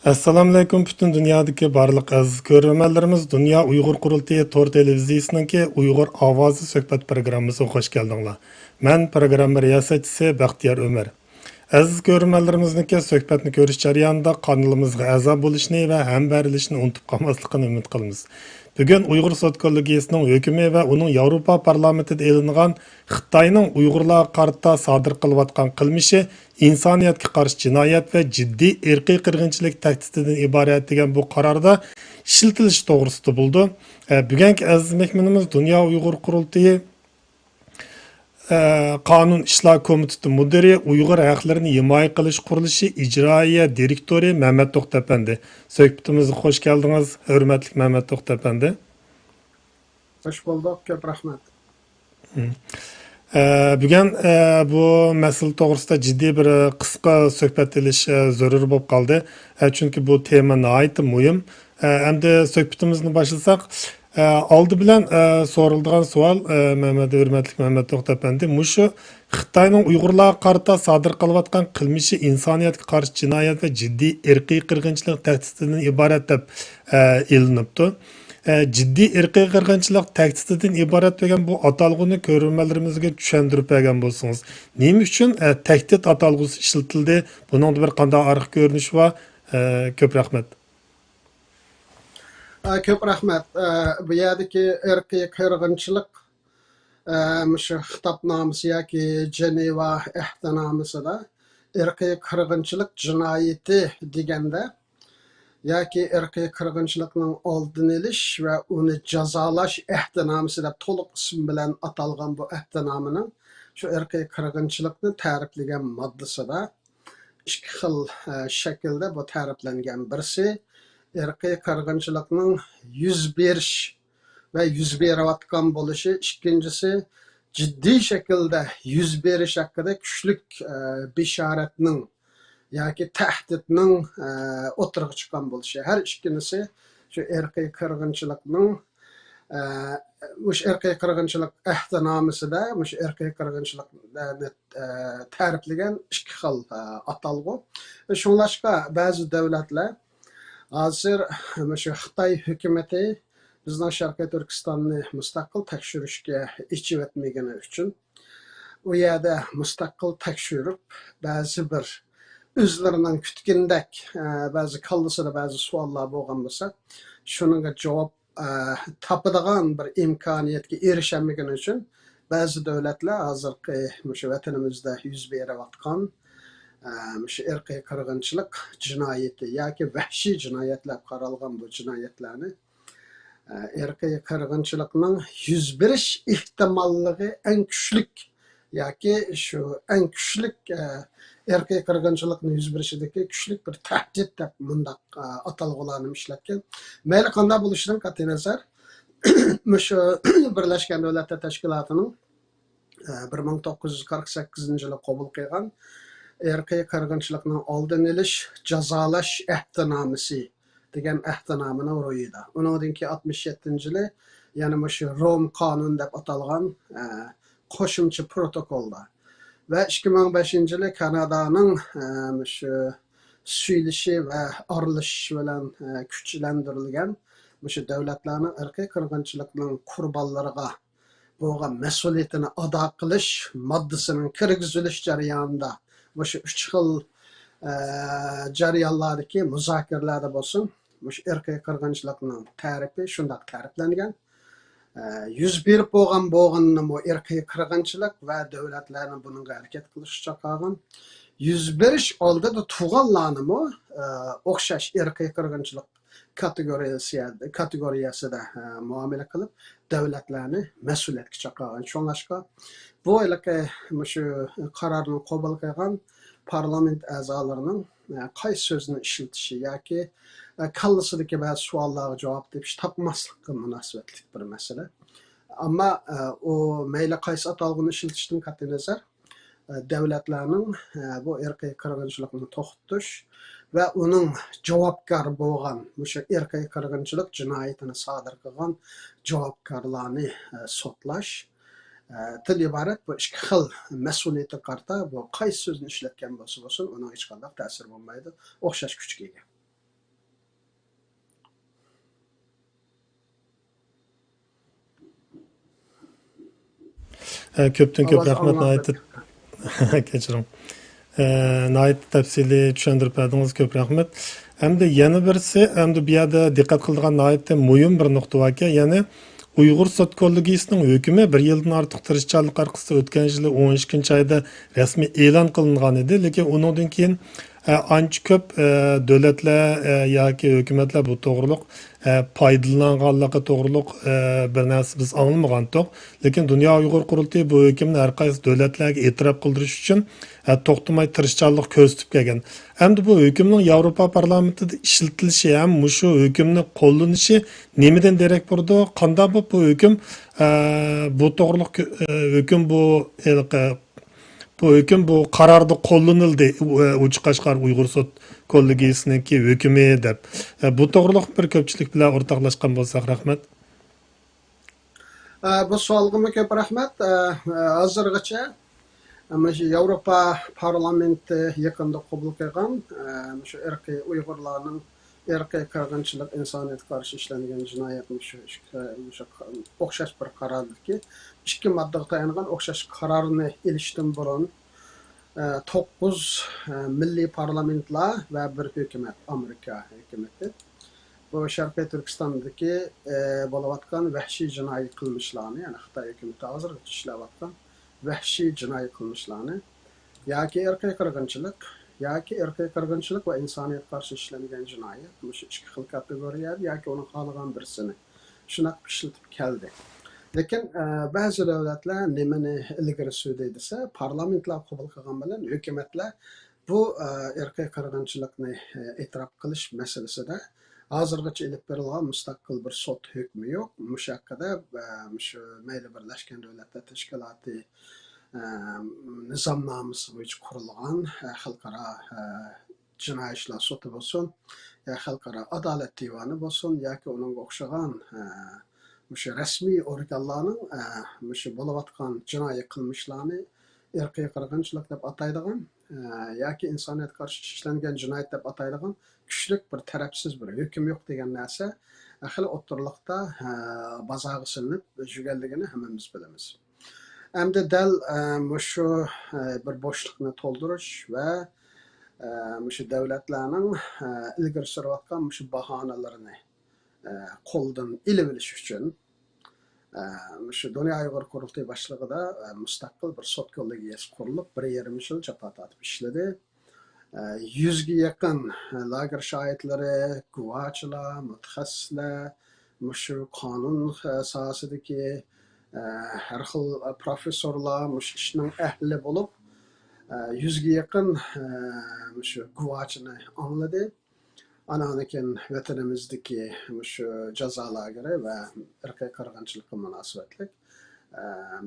Assalomu alaykum butun dunyodagi barliq aziz ko'ruvchilarimiz Dunyo Uyg'ur qurultiyi to'r televiziyasininki Uyg'ur ovozi suhbat programmasiga xush keldinglar. Men programma riyosatchisi Baxtiyor Umar. Aziz ko'ruvchilarimizniki suhbatni ko'rish jarayonida kanalimizga a'zo bo'lishni va hamberilishni unutib qolmasligini umid qilamiz. Bugun Uyg'ur sud kollegiyasining hukmi va uning Yevropa parlamentida e'lingan Xitoyning Uyg'urlarga qarata sodir qilayotgan qilmishi insoniyatga qarshi jinoyat va jiddiy irqiy qirg'inchilik tahdididan iborat degan bu qarorda ishlatilishi to'g'risida bo'ldi. Bugungi aziz mehmonimiz Dunyo Uyg'ur qurultiyi Qonun İşler Komiteti Müdiri Uyghur Haklarını Himoya Qilish Qurilishi ijroiya direktori Mehmet To'xtapandi. Suhbatimizga xush keldingiz, hurmatli Mehmet To'xtapandi. Hoş bulduk, köp rahmet. Bugun bu masala to'g'risida jiddiy bir qisqa suhbat qilish zarur bo'lib qoldi. Chunki bu tema nihoyat muhim. Endi suhbatimizni boshlasak, oldi bilan so'raladigan savol hurmatli Mehmet To'xtapandi, mushu Xitoyning Uyg'urlarga qarata sodir qilayotgan qilmishi insoniyatga qarshi jinoyat va jiddiy irqiy qirg'inchilik tahdididan iborat deb e'linibdi. Ciddi irqiy qirg'inchilik tahdididan iborat degan bu atalg'uni ko'ruvchilarimizga tushuntirib bergan bo'lsangiz, nima uchun tahdid atalg'usi ishlatildi? Buning bir qanday arq ko'rinishi va ko'p rahmat. Köp rahmet. Bu yerdeki erkeğe kırgınçılık, şu hitapnamesi ya ki Ceneva ehtinamesi da erkeğe kırgınçılık cinayeti digende ya ki erkeğe kırgınçılıkның oldun eliş ve onu cezalaş ehtinamesi de toluk isim bilen atalgan bu ehtinamının şu erkeğe kırgınçılıkны tariflegen maddesi da iki xil şekilde bu tariflengen birisi irqiy qirg'inchilikning yuz berish va yuz berayotgan bo'lishi, ikkinchisi jiddiy shaklda yuz berish haqida kuchlik bishoratning yoki tahdidning o'tirg'i chiqqan bo'lishi. Har ikkinisi shu irqiy qirg'inchilikning o'sha irqiy qirg'inchilik ahdnomasida o'sha irqiy qirg'inchilikni ta'riflagan ikki xil atalg'u. Shunlashqa ba'zi davlatlar Hazır şu Xitay hükümeti bizden Şarkı Türkistan'ı müstakil tekşürüşke içi etmegeni üçün o yerde müstakil tekşürüp bazı bir özlerinden kütkindek bazı kallısı da bazı suallar boğan olsa şununla cevap tapıdığan bir imkaniyetki erişemegeni üçün bazı devletler hazırki şu vatanımızda yüz beriyotgan şu irqiy qirg'inchilik jinoyati yoki vahshiy jinoyatlar qaralgan bu jinoyatlarni irqiy qirg'inchilikning yuz berish ehtimolligi eng kuchlik yoki shu eng kuchlik irqiy qirg'inchilikni yuz berishidagi kuchlik bir tahdid deb bundaq atalg'ularni ishlatgan. Mayli qanday bo'lishidan qat'iy nazar shu Birlashgan Davlatlar Tashkilotining 1948 yili qabul qilgan irqiy qirg'inchilikning oldini olish jazolash ahdnomasi degan ahdnomani ro'yida. Undan keyin 67-yili yana shu Rom qonun deb atalgan qo'shimcha protokolda va 2005-yili Kanadaning shu suyilishi va arilish bilan kuchlantirilgan shu davlatlarning irqiy qirg'inchilikning qurbonlariga bo'lgan mas'uliyatini ado qilish moddasining kirgizilish jarayonida şu üç xil jarayonlardagi muzokaralarda bo'lsin, şu irqiy qirg'inchilikning tarifi shundoq ta'riflangan. Yuz berib bo'lganni bu irqiy qirg'inchilik va davlatlarning bunga harakat qilishicha qolgan. Yuz berish oldida tug'anlarni o'xshash irqiy qirg'inchilik kategoriyasida muomala qilib davlatlarni mas'uliyatga chaqirgan. Shunlashqa bu şu qarorni qabul qilgan parlament a'zolarining qaysi so'zni ishlatishi yoki kallasidagi ba'zi savollarga javob tepish topmaslikka munosabatli bir masala. Ammo u mayli qaysi atalg'uni ishlatishdan qat'iy nazar davlatlarning bu irqiy qirg'inchilikni to'xtatish va uning javobgar bo'lgan o'sha irqiy qirg'inchilik jinoyatini sodir qilgan javobgarlarni sotlash til iborat bu ikki xil mas'uliyatga qarata bu qaysi so'zni ishlatgan bo'lsa bo'lsin uning hech qanday ta'sir bo'lmaydi, o'xshash kuchga ega. Ko'pdan ko'p Ovoz rahmat anlamda. nihoyatda kechiring. Nihoyatda tafsiliy tushuntirib berdingiz, ko'p rahmat. Hamda yana birisi, hamda bu yerda diqqat qiladigan nihoyatda muhim bir nuqta bor ekan, ya'ni Uyg'ur sud kollegiyasining hukmi 1 yildan ortiq tirishchanlik orqasida o'tgan yili 12 oyda rasmiy e'lon qilingan edi, lekin undan keyin ancha ko'p davlatlar yoki hukumatlar bu to'g'riliq foydalanganligi to'g'riliq bir narsa biz anglamagandik. Lekin Dunyo Uyg'ur qurultiyi bu hukmni har qaysi davlatlarga e'tirof qildirish uchun to'xtamay tirishchanlik ko'rsatib kelgan. Hamda bu hukmning Yevropa parlamentida ishlatilishi ham shu hukmni qo'llanishi nimadan derak bo'ldi? Qanday bu hukm bu to'g'riliq hukm bu hukm bu qarorda qo'llanildi. Uch Qashqar Uyg'ur sud kollegiyasininki hukmi deb. Bu to'g'riliq bir ko'pchilik bilan o'rtoqlashgan bo'lsak rahmat. Bu savolga ko'p rahmat. Hozirgacha Yevropa parlamenti yaqinda qabul qilgan shu irqiy Uyg'urlarning irqiy qirg'inchilik, insoniyatga qarshi ishlangan jinoyat o'xshash bir qarordiki, 2 moddaga tayangan o'xshash qarorni ilishdan burun 9 milliy parlamentlar va bir hukumat, Amerika hukumati bu Sharqiy Turkistondagi bo'layotgan vahshiy jinoiy qilmishlarni, ya'ni Xitoy hukumati hozir ishlayotgan vahshiy jinoiy qilmishlarni yoki irqiy qirg'inchilik va insoniyatga qarshi ishlangan jinoyat, bu 2 xil kategoriyada yoki uni xohlagan birisini shunaqa ishlatib keldi. Lekin ba'zi davlatlar nimani ilgari surdi desa, parlamentlar qabul qilgan bilan hukumatlar bu irqiy qirg'inchilikni e'tirof qilish masalasida hozirgacha ilib berilgan mustaqil bir sud hukmi yo'q. Shu haqida shu mayli Birlashgan Davlatlar Tashkiloti nizomnomasi bo'yicha qurilgan xalqaro jinoiy ishlar sudi bo'lsin, xalqaro adolat divoni bo'lsin yoki unga o'xshagan shu rasmiy organlarning shu bo'layotgan jinoiy qilmishlarni irqiy qirg'inchilik deb ataydigan yoki insoniyatga qarshi ishlangan jinoyat deb ataydigan kuchli bir tarafsiz bir hukm yo'q degan narsa xil o'ttirliqda bozorga silinib yurganligini hammamiz bilamiz. Endi dal shu bir bo'shliqni to'ldirish va shu davlatlarning ilgari surayotgan shu bahonalarini qo'ldan ilib olish uchun shu Dunyo Uyg'ur qurultiyi boshlig'ida mustaqil bir sud kollegiyasi qurilib 1,5 yil jafo tortib ishladi. 100 ga yaqin lager shohidlari, guvohchilar, mutaxassislar, shu qonun sohasidagi har xil professorlar shu ishning ahli bo'lib 100 ga yaqin shu guvohchini angladi. Andan keyin vatanimizdagi shu jazo lageri va irqiy qirg'inchilikqa munosabatlik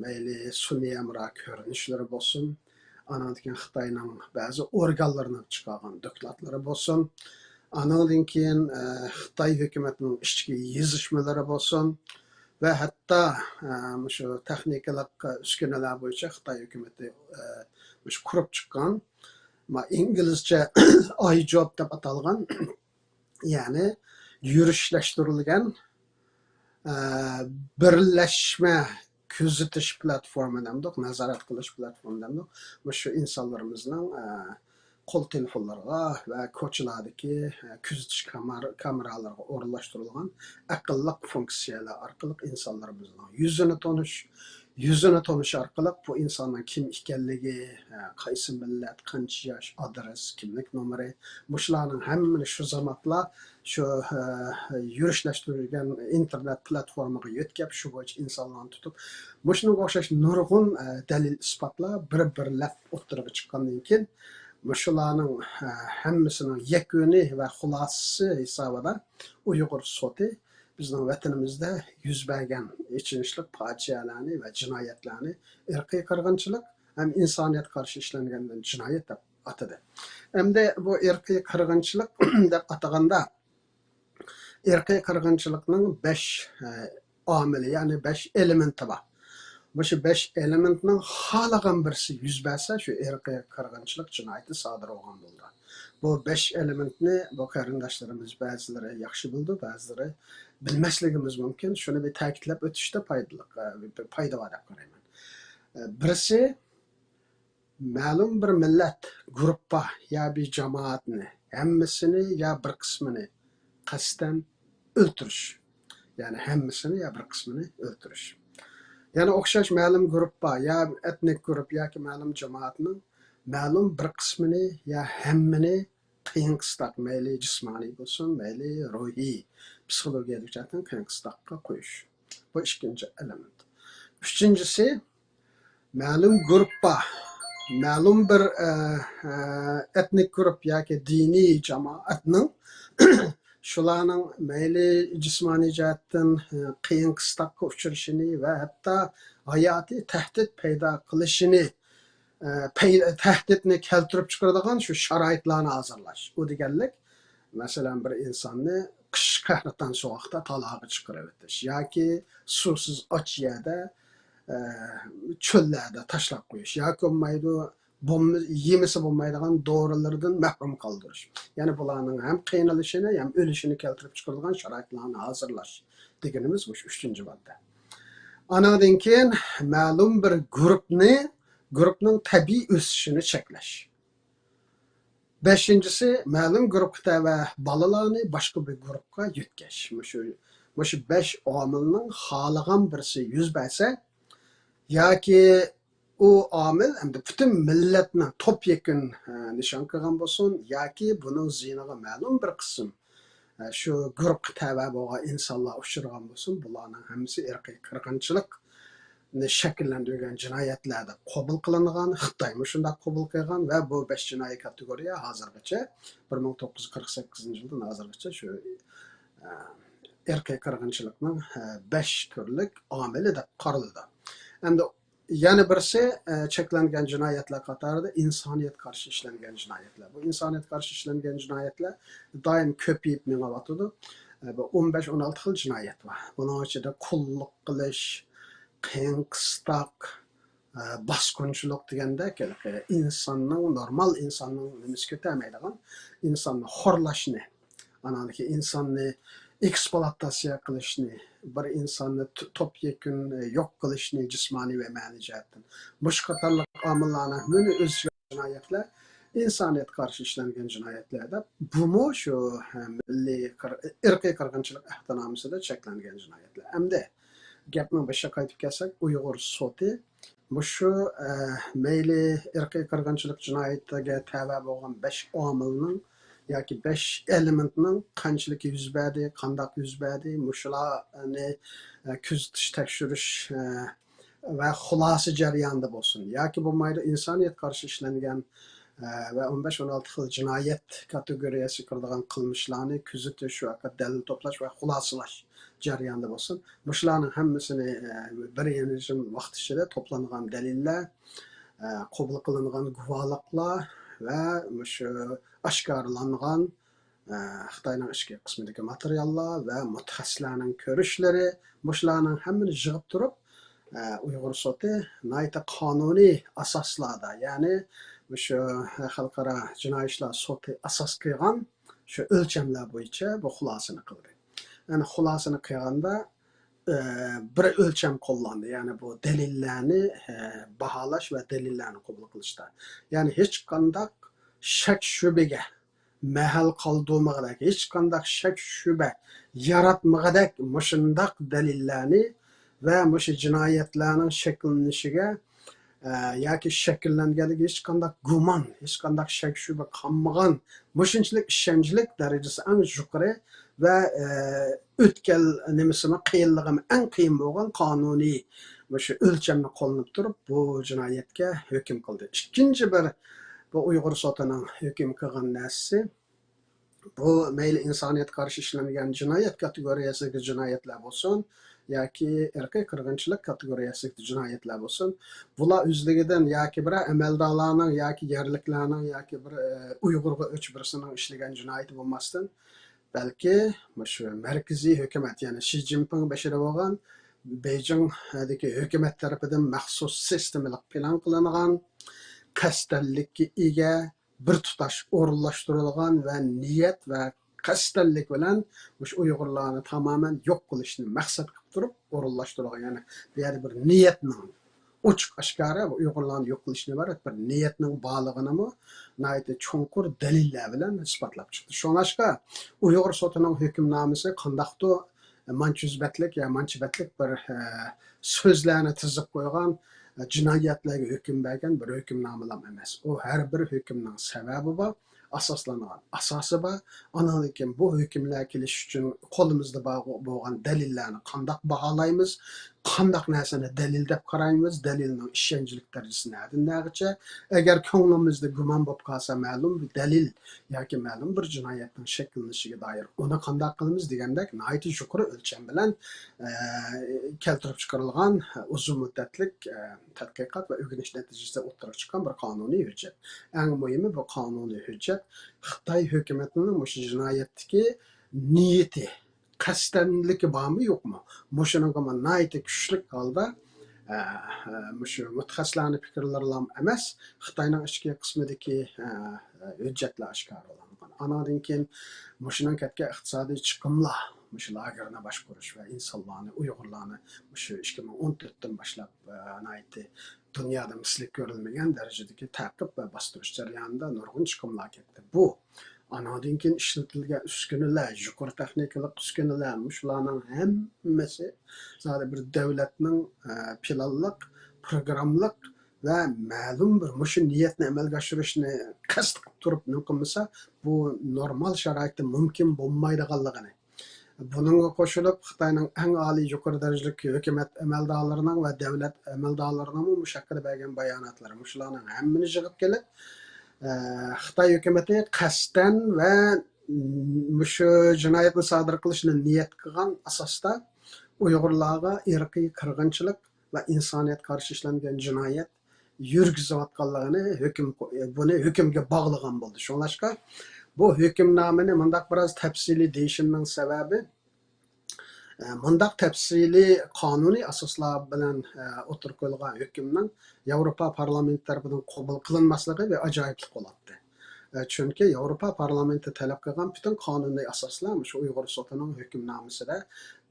mayli sun'iy amro ko'rinishlari bo'lsin, andan keyin Xitoyning ba'zi organlarining chiqargan dokladlari bo'lsin, andan keyin Xitoy hukumatining ichki yozishmalari bo'lsin va hatto shu texnikalik uskunalar bo'yicha Xitoy hukumati shu qurib chiqqan inglizcha iJob deb atalgan ya'ni yurishtlashtirilgan birlashma kuzatish platformalarida, nazorat qilish platformalarida shu insonlarimizning qo'l telefonlariga va ko'chalardagi kuzatish kameralariga o'rnashtirilgan aqlli funksiyalar orqali insonlarimizning yuzini tonish orqali bu insonning kim ekanligi, qaysi millat, qancha yosh, adres, kimlik nomeri, bularning hammani shu zamonlar shu yurishlashtirilgan internet platformaga yetkazib, shu bo'yicha insonlarni tutib, shunga o'xshash nurg'un dalil isbotlar bir-birlab o'ttirib chiqqandan keyin shularning hammasining yakuni va xulosasi hisobida Uyg'ur sudi bizning vatanimizda yuz bergan ichinishlik fojialarni va jinoyatlarni irqiy qirg'inchilik ham insoniyatga qarshi ishlangan jinoyat deb atadi. Endi bu irqiy qirg'inchilik deb ataganda irqiy qirg'inchilikning 5 omili, ya'ni 5 elementi bor. Bu 5 elementning xohlagan birisi yuz bersa, shu irqiy qirg'inchilik jinoyati sodir bo'lgan bo'ldi. Bu 5 elementni bu qarindoshlarimiz ba'zilari yaxshi bildi, ba'zilari bilmasligimiz mumkin. Shuni bir ta'kidlab o'tishda foyda bor deb qarayman. Birisi ma'lum bir millat, gruppa ya bir cemaatini, hemmisini ya bir kısmını kasten öldürüş. Yani hemmisini ya bir kısmını öldürüş. Yani okşaş ma'lum gruppa ya etnik grup ya ki ma'lum cemaatinin ma'lum bir kısmını ya hemmini qiyin qistak, mayli jismoniy bo'lsin, mayli ruhiy, psixologiyalik jihatdan qiyin qistakqa qo'yish. Bu ikkinchi element. Uchinchisi ma'lum gruppa, ma'lum bir etnik grup yoki diniy jamoatning shularning mayli jismoniy jihatdan qiyin qistakqa uchrashini va hatto hayotiy tahdid paydo qilishini tahdidni keltirib chiqaradigan shu sharoitlarni hozirlash. U deganlik, masalan, bir insonni qish qahratan sovuqda talog'i chiqarib o'tish yoki suvsiz och yerda çöllərdə tashlab qo'yish yoki bo'lmaydi yemisi bo'lmaydigan dorilardan mahrum qoldirish. Ya'ni bularning ham qiynalishini ham o'lishini keltirib chiqaradigan sharoitlarni hozirlash deganimiz bu 3-chi modda. Anadan keyin ma'lum bir grupning tabiiy o'sishini cheklash. 5-si ma'lum guruhda va bolalarni boshqa bir guruhga yetkash. Shu 5 omilning xohlagan birisi yuz bersa yoki u omil hamda butun millatni topyekun nishon qilgan bo'lsin yoki buning ziyniga ma'lum bir qism shu guruhga tava bo'lgan insonlar uchragan bo'lsin, bularning hammasi irqiy qirg'inchilikni shakllantirgan jinoyatlarda qabul qilingan, Xitoy shunday qabul qilgan va bu 5 jinoiy kategoriya hozirgacha 1948-yildan hozirgacha shu irqiy qirg'inchilikning 5 turlik omili deb qaraladi. Hamda yana birisi cheklangan jinoyatlar qatorida insoniyat qarshi ishlangan jinoyatlar. Bu insoniyat qarshi ishlangan jinoyatlar doim ko'payib mengayotdi. Bu 15-16 xil jinoyat bor. Buning ichida qulluq qilish, qiyin qistak, bosqinchilik degandek insonning normal insonning nimasi ko'tarmaydigan insonni xorlashni, anaki insonni eksploatatsiya qilishni, bir insonni topyekun yo'q qilishni jismoniy va ma'naviy jihatdan. Boshqa qatorliq omillarni buni o'z jinoyatlar insoniyat qarshi ishlangan jinoyatlarda bumi shu milliy irqiy qirg'inchilik ahdonomasida cheklangan jinoyatlar. Hamda gapni boshqa qaytib kelsak, Uyg'ur sudi shu mayli irqiy qirg'inchilik jinoyatiga tava bo'lgan 5 omilning yoki 5 elementning qanchalik yuz berdi, qanday yuz berdi, shularni kuzatish, tekshirish va xulosa jarayonida bo'lsin yoki bo'lmaydi insoniyat qarshi ishlangan va 15-16 xil jinoyat kategoriyasiga kiradigan qilmishlarni kuzatish va dalil to'plash va xulosalash jarayonida bo'lsin. Shularning hammasini bir yil vaqt ichida to'plangan dalillar, qabul qilingan guvohliklar va shu oshkorlangan Xitoyning ichki qismidagi materiallar va mutaxassislarning ko'rishlari, shularning hammani yig'ib turib Uyg'ur sudi nayta qonuniy asoslarda, ya'ni shu xalqaro jinoiy ishlar sudi asos qilgan shu o'lchamlar bo'yicha bu xulosani qildi. Yani xulosani qilganda bir o'lcham qo'llandi, ya'ni bu dalillarni baholash va dalillarni qabul qilishda. Ya'ni hech qanday shak shubhaga mahal qoldirmag'dak, hech qanday shak shubha yaratmag'dak shundoq dalillarni va shu jinoyatlarning shakllanishiga yoki shakllanganiga hech qanday gumon, hech qanday shak shubha qolmagan shunchalik ishonchlik darajasi eng yuqori va o'tkal nimasini qiyinligi eng qiyin bo'lgan qonuniy shu o'lchamni qo'llanib turib bu jinoyatga hukm qildi. Ikkinchi bir bu Uyg'ur sotining hukm qilgan narsasi bu mayli insoniyat qarshi ishlangan jinoyat kategoriyasidagi jinoyatlar bo'lsin yoki irqiy qirg'inchilik kategoriyasidagi jinoyatlar bo'lsin, bular o'zligidan yoki bir amaldorlarning yoki yerliklarning yoki bir Uyg'urga o'ch birisining ishlagan jinoyati bo'lmasdan, balki shu markaziy hukumat, ya'ni Xi Jinping boshida bo'lgan Beijingdagi hukumat tarafidan maxsus sistemalik plan qilingan, qasddanlikka ega, bir tutash o'rinlashtirilgan va niyat va qasddanlik bilan shu Uyg'urlarni tamoman yo'q qilishni maqsad qilib turib o'rinlashtirilgan, ya'ni bu yerda bir niyatning ochiq oshkora Uyg'urlarni yo'q qilishni iborat bir niyatning borlig'ini nihoyatda chuqur dalillar bilan isbotlab chiqdi. Shuningga Uyg'ur sotining hukmnomasi qandaqdir manchuz batlik ya manchi batlik bir so'zlarni tizib qo'ygan jinoyatlarga hukm bergan bir hukmnomalar emas. U har bir hukmning sababi bor, asoslangan asosi bor. Ondan keyin bu hukmlar kelish uchun qo'limizda bo'lgan dalillarni qandoq baholaymiz, qandaq narsani dalil deb qaraymiz, dalilning ishonchlik darajasi narigacha. Agar ko'nglimizda gumon bo'lib qolsa, ma'lum bir dalil yoki ma'lum bir jinoyatning shakllanishiga doir uni qandoq qilamiz degandek nihoyat yuqori o'lcham bilan keltirib chiqarilgan uzun muddatlik tadqiqot va o'rganish natijasida o'ttirib chiqqan bir qonuniy hujjat. Eng muhimi bu qonuniy hujjat Xitoy hukumatining o'sha jinoyatdagi niyati, qasddanligi bormi yo'qmi? Mushuning nihoyat kuchli holda shu mutaxassislarning fikrlari emas, Xitoyning ichki qismidagi hujjatlar oshkorlangan. Anadan keyin mushuning katta iqtisodiy chiqimlar, shu lagerni boshqarish va insonlarni, Uyg'urlarni shu 2014dan boshlab nihoyat dunyoda misli ko'rilmagan darajadagi ta'qib va bostirish jarayonida nurg'un chiqimlar ketdi. Bu anadan keyin ishlatilgan uskunalar, yuqori texnikalik uskunalar, shularning hammasi bir davlatning planliq, programmaliq va ma'lum bir mushu niyatni amalga oshirishni qasd qilib turib qilmasa, bu normal sharoitda mumkin bo'lmaydiganligini. Bununla qo'shilib Xitoyning eng oliy yuqori darajalik hukumat amaldorlarining va davlat amaldorlarining mushakkil bergan bayonotlari, shularning hammani yig'ib kelib, Xitoy hukumati qasddan va shu jinoyatni sodir qilishni niyat qilgan asosda Uyg'urlarga irqiy qirg'inchilik va insoniyatga qarshi ishlangan jinoyat yurgizayotganligini buni hukmga bog'lagan bo'ldi. Shuningga bu hukmnomani mundaq biroz tafsiliy deyishimning sababi mundaq tafsiliy qonuniy asoslar bilan o'tirib qo'yilgan hukmning Yevropa parlamenti tomonidan qabul qilinmasligi bir ajoyiblik bo'ladi. Chunki Yevropa parlamenti talab qilgan butun qonuniy asoslar shu Uyg'ur sotining hukmnomasida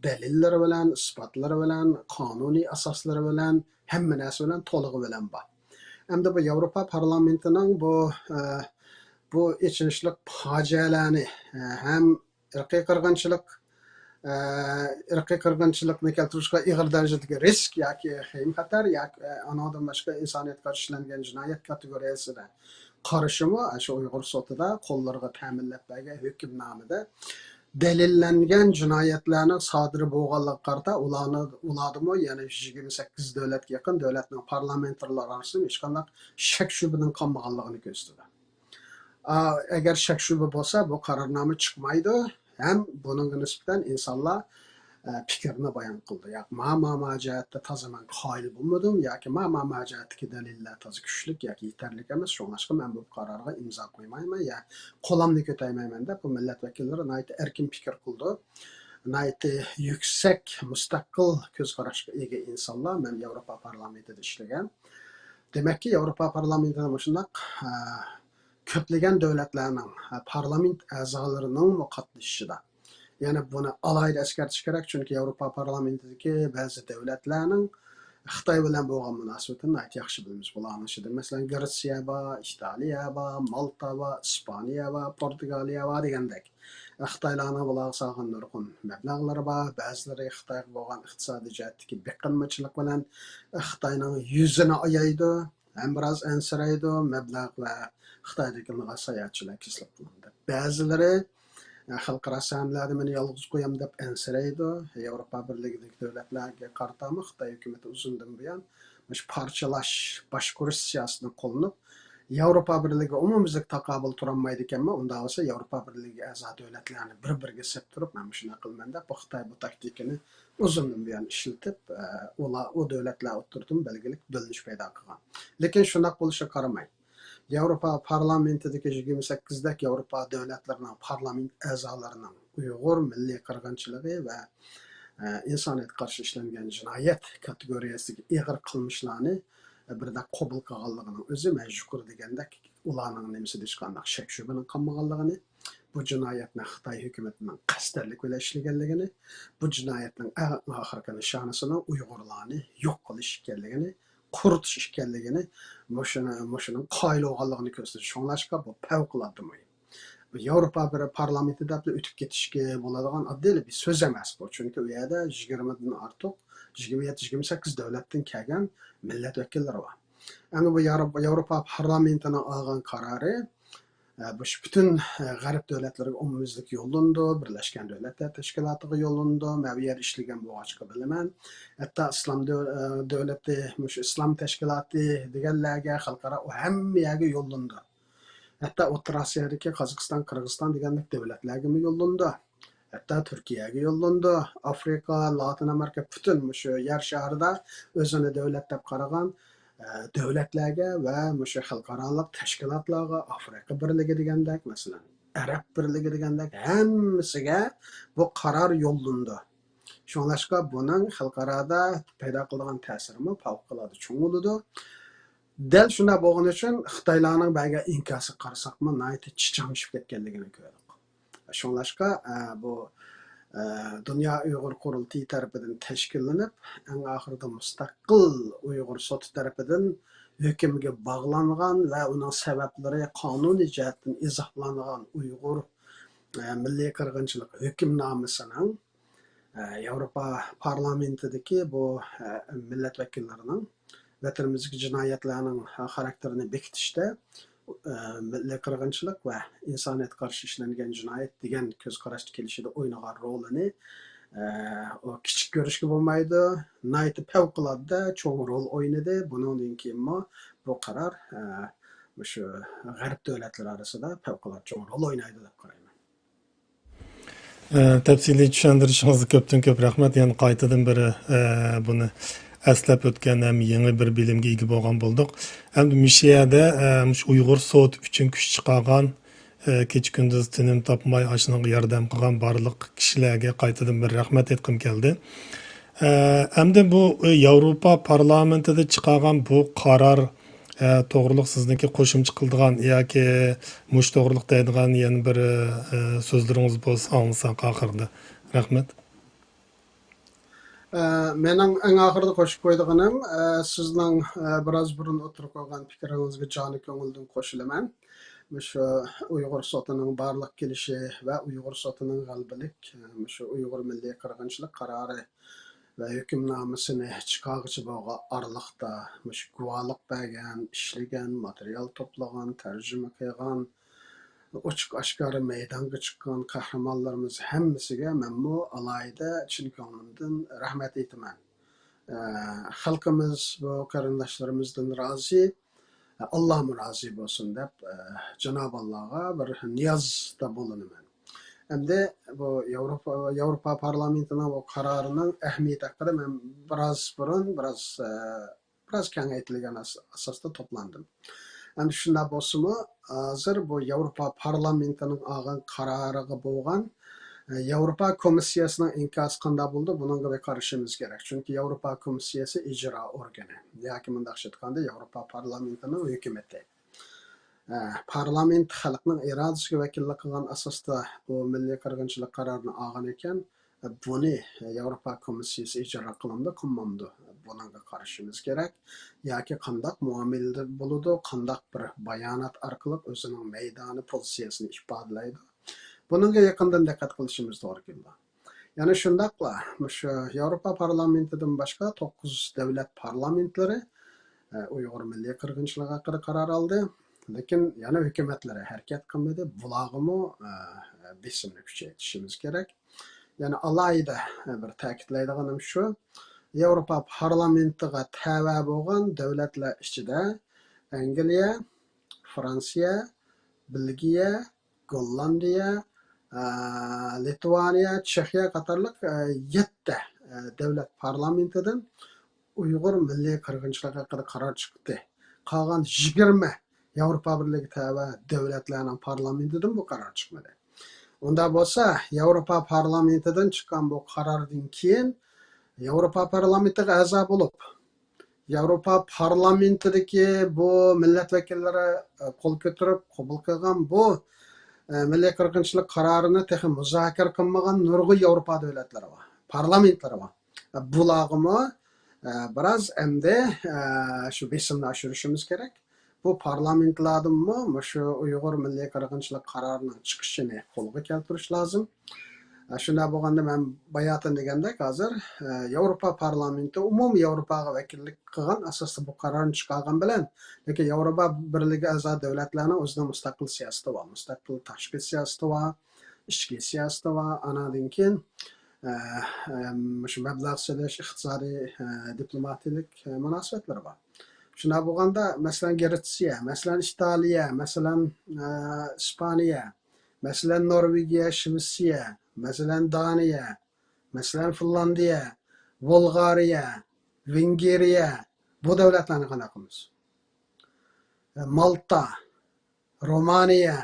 dalillari bilan, isbotlari bilan, qonuniy asoslari bilan, hamma narsa bilan to'lig'i bilan bor. Endi bu Yevropa parlamentining bu ichinishlik fojialarni ham irqiy qirg'inchilikni keltirishga ig'ir darajadagi risk yoki xavf-xatar yoki anadan boshqa insoniyatga qarshi ishlangan jinoyat kategoriyasida qarashimi shu Uyg'ur sotida qo'llariga ta'minlab bergan hukmnomada dalillangan jinoyatlarning sodir bo'lganligi qarta ulardimi yana 28 davlatga yaqin davlatning parlamentarlari orasida hech qanday shak shubhaning qolmaganligini ko'rsatadi. Agar shak shubha bo'lsa bu qarornoma chiqmaydi. Hem bunun nisbeten insanlar fikrini bayan qildi. Yoki ma jihatda tazaman qoyil bo'lmadim yoki ma jihatdagi dalillar toza kuchlik yoki yetarli emas. Shuningga men bu qarorga imzo qo'ymayman ya qo'limni ko'taymayman deb bu millat vakillari nihoyat erkin fikr qildi. Nihoyat yuksak mustaqil ko'z qarashga ega insonlar. Men Yevropa parlamentida ishlagan. Demakki Yevropa parlamentida shundoq ko'plagan davlatlarning parlament a'zolarining qatnashishida. Ya'ni buni alayda eskartish kerak, chunki Yevropa parlamentidagi ba'zi davlatlarning Xitoy bilan bo'lgan munosabatini yaxshi bilamiz. Bularning ichida masalan Gretsiya bor, Italiya bor, Malta bor, Ispaniya bor, Portugaliya bor degandek. Xitoylarning bularga solgan nurg'un mablag'lari bor. Ba'zilari Xitoyga bo'lgan iqtisodiy jihatdagi beqinmachilik bilan Xitoyning yuzini oyaydi, ham biroz ansiraydi, mablag' va Xitoydagi sayohatchilar kislab qilindi. Ba'zilari xalqaro sahnlarda meni yolg'iz qo'yam deb ansiraydi. Yevropa birligidagi davlatlarga qartami Xitoy hukumati uzundan buyon shu parchalash, boshqarish siyosatini qo'llanib, Yevropa birligi umumyuzlik taqobil turolmaydi ekanmi? Unda bo'lsa Yevropa birligiga a'zo davlatlarni bir-biriga sep turib, men shunday qilman deb bu Xitoy bu taktikani uzundan buyon ishlatib, ular u davlatlar o'tirdim belgilik bo'linish paydo qilgan. Lekin shunday bo'lishiga qaramay Yevropa parlamentidagi 28 dak Yevropa davlatlarining parlament a'zolarining Uyg'ur milliy qirg'inchiligi va insoniyatga qarshi ishlangan jinoyat kategoriyasiga ig'ir qilmishlarni birda qabul qilganligining o'zi majbur degandek ularning nimasi hech qanday shak shubhaning qolmaganligini, bu jinoyatni Xitoy hukumatining qasddanlik bilan ishlaganligini, bu jinoyatning oxirgi nishonasining Uyg'urlarni yo'q qilish ekanligini quritish ekanligini mushuning qoyil bo'lganligini ko'rsatadi. Shunglashqa bu favqulodda muhim. Bu Yevropa bir parlamentida o'tib ketishga bo'ladigan oddiy bir so'z emas bu. Chunki u yerda 20 dan ortiq 27-28 davlatdan kelgan millat vakillari bor. Endi bu Yevropa parlamentining olgan qarori bu bütün g'arb davlatlariga umumyuzlik yo'llandi, Birlashgan Davlatlar Tashkilotiga yo'llandi, maviyar ishlagan bo'g'achqa bilaman. Hatto islom davlati, islom tashkiloti deganlarga xalqaro hamma yerga yo'llandi. Hatto O'rta Osiyodagi Qozog'iston, Qirg'iziston degandek davlatlarga yo'llandi. Hatto Turkiyaga yo'llandi. Afrika, Latin Amerika bütün shu yer shahrida o'zini davlat deb qaragan davlatlarga va mushu xalqaro tashkilotlarga, Afrika birligi degandek, masalan, Arab birligi degandek hammasiga bu qaror yo'llandi. Shunlashqa buning xalqaroda paydo qilgan ta'siri favqulodda cho'ng bo'ladi. Dal shunday bo'lgani uchun Xitoylarning baga inkosi qarasaqmi, nihoyat chichamishib ketganligini ko'rdik. Shunlashqa bu Dünya Uyghur Qurultiyi tarafidan tashkillanib, eng oxirida mustaqil Uyg'ur soti tarafidan hukmga bog'langan va uning sabablari qonuniy jihatdan izohlangan Uyg'ur milliy qirg'inchilik hukmnomasining Yevropa parlamentidagi bu millat vakillarining vatanimizdagi jinoyatlarning xarakterini bekitishda milliy qirg'inchilik va insoniyatga qarshi ishlangan jinoyat degan ko'z qarashga kelishida o'ynagan rolini kichik ko'rishga bo'lmaydi. Nihoyat favqulodda cho'ng rol o'ynadi. Bundan keyin bu qaror shu g'arb davlatlari orasida favqulodda cho'ng rol o'ynaydi deb qarayman. Tafsiliy tushuntirishingizga ko'pdan ko'p rahmat. Yana qaytadan bir buni aslab o'tgan ham yangi bir bilimga ega bo'lgan bo'ldik. Endi Mishiyada Uyg'ur sot uchun kuch chiqargan, kecha kunduz tinim topmay ashunga yordam qilgan barliq kishilarga qaytadan bir rahmat aytqim keldi. Endi bu Yevropa parlamentida chiqargan bu qaror to'g'riliq sizniki qo'shimcha qildigan yoki mush to'g'riliq deydigan yana bir so'zlaringiz bo'lsa anglasak oxirida. Rahmat. Mening eng oxirida qo'shib qo'ydiganim sizning biroz burun o'tirib qolgan fikringizga joni ko'ngildan qo'shilaman. Shu Uyg'ur sotining barliq kelishi va Uyg'ur sotining g'albalik, shu Uyg'ur milliy qirg'inchilik qarori va hukmnomasini chiqaruvchi bo'lgan oraliqda shu guvohlik bergan, ishlagan, material to'plagan, tarjima qilgan, ochiq oshkora maydonga chiqqan qahramonlarimiz hammasiga menmu alayda chin ko'nglimdan rahmat aytaman. Xalqimiz bu qarindoshlarimizdan rozi, Alloh rozi bo'lsin deb Janob Allohga bir niyozda bo'laman. Endi bu Yevropa parlamentining bu qarorining ahamiyati haqida men biroz kengaytirilgan asosda to'plandim. Endi shunday bo'lsa-mu, hozir bu Yevropa parlamentining olgan qaroriga bo'lgan Yevropa komissiyasining inkosi qanday bo'ldi, bunga bir qarashimiz kerak. Chunki Yevropa komissiyasi ijro organi, yoki bunday aytganda Yevropa parlamentining hukumati. Parlament xalqning irodasiga vakillik qilgan asosda bu milliy qirg'inchilik qarorini olgan ekan, buni Yevropa komissiyasi ijro qilindi, qilmamdi. Bunga qarashimiz kerak. Yoki qanday muomalada bo'ladi, qanday bir bayonot orqali o'zining maydoni, pozitsiyasini ifodalaydi. Bunga yaqindan diqqat qilishimiz to'g'ri keladi. Yana shundaqla, shu Yevropa parlamentidan boshqa 9 davlat parlamentlari Uyg'ur milliy qirg'inchiligi haqida qaror oldi. Lekin yana hukumatlari harakat qilmadi. Bularga besimni kuchaytirishimiz kerak. Yani alayda bir ta'kidlaydiganim shu, Yevropa parlamentiga tava bo'lgan davlatlar ichida Angliya, Fransiya, Belgiya, Gollandiya, Litvaniya, Chexiya qatorliq 7 davlat parlamentidan Uyg'ur milliy qirg'inchiligi haqida qaror chiqdi. Qolgan 20 Yevropa birligi tava davlatlarning parlamentidan bu qaror chiqmadi. Unda bo'lsa, Yevropa parlamentidan chiqqan bu qarordan keyin Yevropa parlamentiga a'zo bo'lib, Yevropa parlamentidagi bu millat vakillari qo'l ko'tarib qabul qilgan bu milliy qirg'inchilik qarorini texi muzokara qilmagan nurg'un Yevropa davlatlari bor, parlamentlari bor. Bularga Biraz endi shu besimni oshirishimiz kerak. Bu parlamentlardimi shu Uyg'ur milliy qirg'inchilik qarorining chiqishini qo'lga keltirish lozim. Shunday bo'lganda men bayotan degandek hozir Yevropa parlamenti umumiy Yevropaga vakillik qilgan asosda bu qarorni chiqargan bilan, lekin Yevropa birligi a'zo davlatlarning o'zining mustaqil siyosati bor, mustaqil tashqi siyosati bor, ichki siyosati bor. Anadan keyin shu mablag' solish, iqtisodiy, diplomatiyalik munosabatlar bor. Shunday bo'lganda, masalan, Gretsiya, masalan, Italiya, masalan, Ispaniya, masalan, Norvegiya, Shvetsiya, masalan, Daniya, masalan, Finlandiya, Bulgariya, Vengriya, bu davlatlarni qanday qilamiz? Malta, Romaniya,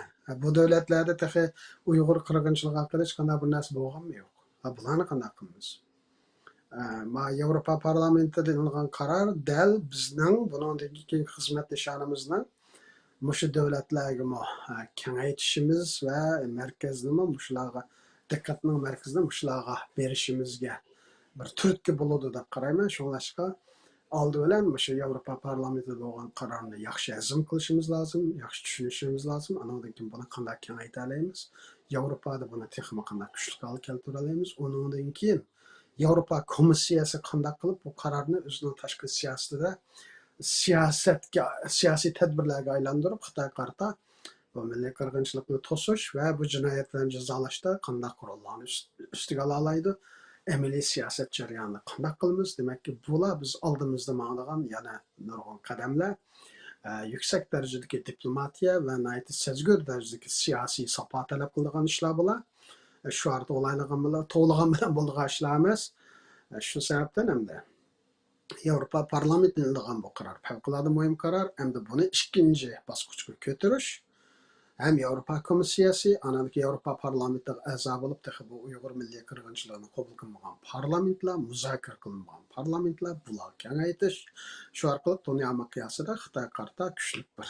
bu davlatlarda taxi Uyg'ur qirg'inchiligi haqida hech qanday bir narsa bo'lganmi yo'q. Bularni qanday qilamiz? Yevropa parlamentida olingan qaror dal bizning bundan keyingi xizmatdashlarimizni mushu davlatlarga kengaytirishimiz va markazni mushularga diqqatning markazini mushularga berishimizga bir turtki bo'ladi deb qarayman. Shunlashqa oldi bilan mushu Yevropa parlamentida bo'lgan qarorni yaxshi hazm qilishimiz lozim, yaxshi tushunishimiz lozim. Andan keyin buni qanday kengaytira olamiz? Yevropada buni texnik qanday kuchli holga keltira olamiz? Undan keyin Yevropa komissiyasi qanday qilib bu qarorni o'zining tashqi siyosatida siyosiy tadbirlarga aylantirib Xitoy qarta bu milliy qirg'inchilikni to'sish va bu jinoyatlarni jazolashda qanday qurollarni ustiga oladi, amaliy siyosat jarayonini qanday qilamiz? Demakki, bular biz oldimizda ma'nogan yana nurg'un qadamlar, yuksak darajadagi diplomatiya va sezgur darajadagi siyosiy sapo talab qiladigan ishlar bular. Shu arada olaylagan bilan to'g'lagan bilan bo'lgan ishlar emas. Shu sababdan hamda Yevropa parlamentini ilgan bu qaror favqulodda muhim qaror. Hamda buni ikkinchi bosqichga ko'tarish ham Yevropa komissiyasi, anadagi Yevropa parlamentiga a'zo bo'lib, bu Uyg'ur milliy qirg'inchiligini qabul qilmagan parlamentlar, muzokara qilinmagan parlamentlar, bular kengaytirish. Shu orqali dunyo miqyosida Xitoy qarta kuchli bir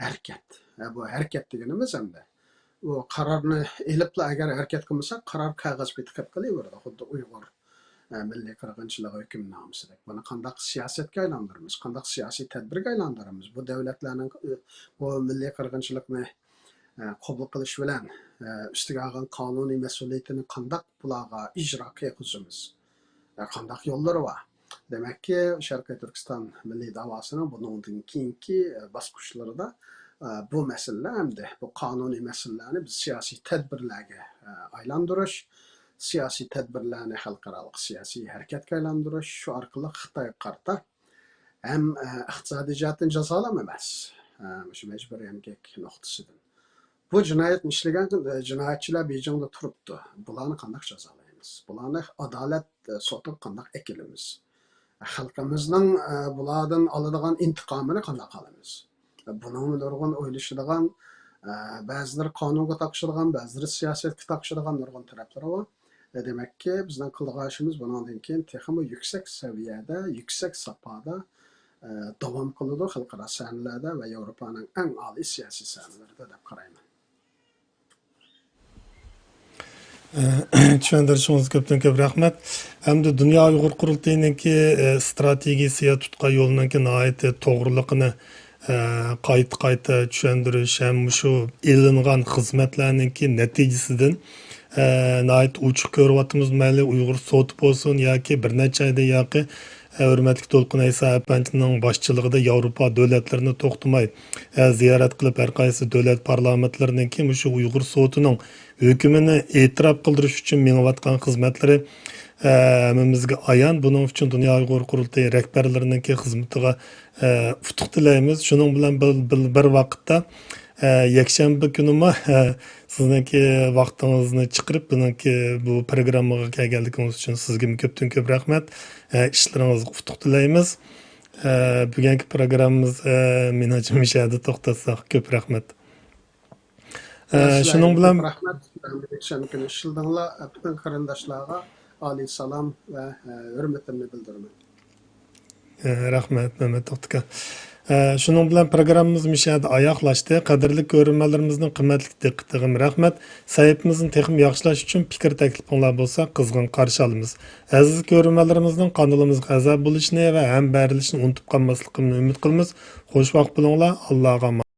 harakat. Bu harakat deganimiz hamda u qarorni elibla agar harakat qilmasa, qaror qog'oz bitib qolaveradi. Xuddi Uyg'ur milliy qirg'inchiligi hukmnomasidek. Buni qanday siyosatga aylantiramiz, qanday siyosiy tadbirga aylantiramiz? Bu davlatlarning bu milliy qirg'inchilikni qabul qilish bilan ustiga olgan qonuniy mas'uliyatini qanday bularga ijro qilamiz? Qanday yo'llari bor? Demakki, Sharqiy Turkiston milliy davosining bundan keyingi bosqichlarida bu masalalar hamda bu qonuniy masalalarni biz siyosiy tadbirlarga aylantirish, siyosiy tadbirlarni xalqaro siyosiy harakatga aylantirish, shu orqali Xitoy qarta ham iqtisodiy jihatdan jazolama emas, shu majburiy emgak nuqtasidan. Bu jinoyatni ishlagan jinoyatchilar Bejingda turibdi. Bularni qanday jazolaymiz? Bularni adolat sotiga qanday ekilamiz? Xalqimizning bulardan oladigan intiqomini qanday qilamiz? Bunun nurg'un o'ylashadigan, ba'zilar qonunga taqishadigan, ba'zilar siyosatga taqishadigan nurg'un taraflari bor. Demakki, bizning qilgan ishimiz bundan keyin texnik yuksak saviyada, yuksak safoda davom qiladi xalqaro sahnalarda va Yevropaning eng oliy siyosiy sahnalarida deb qarayman. Tushuntirishingiz ko'pdan ko'p rahmat. Hamda Dunyo Uyg'ur qurultayiniki strategiyasiga tutgan yo'lninki nihoyatda to'g'riliqini qayta tushundirish ham shu elingan xizmatlarninki natijasidan nihoyat uchiq ko'ryapmiz. Mayli Uyg'ur soti bo'lsin yoki bir necha ayda yoki hurmatli To'lqin Ayso apanchining boshchiligida Yevropa davlatlarini to'xtamay ziyorat qilib har qaysi davlat parlamentlarininki shu Uyg'ur sotining hükümünü e'tirof qildirish uchun menayotgan xizmatlari hammamizga ayon. Buning uchun Dunyo Uyg'ur qurultayi rahbarlarininki xizmatiga utuq tilaymiz. Shuning bilan bir vaqtda yakshanba kunimi sizniki vaqtingizni chiqarib bu programmaga kelganligingiz uchun sizga ko'pdan ko'p rahmat. Ishlaringizga utuq tilaymiz. Bugungi programmamiz menimcha mishada to'xtatsak ko'p rahmat. Şunun bilan rahmat. Şankini shildinglar, bütün qarindoshlarga oliy salom va hurmatimni bildiraman. Rahmat Mehmet To'xtika. Şunun bilan programmamiz müşahada oyoqlashdi. Qadrli ko'ruvchilarimizning qimmatli diqqatiga rahmat. Saytimizni texnik yaxshilash uchun fikr taklifinglar bo'lsa, qizg'in qarshi olamiz. Aziz ko'ruvchilarimizning kanalimizga a'zo bo'lishni va ham berilishni unutib qolmasligini umid qilamiz. Xush vaqt bo'linglar. Allohga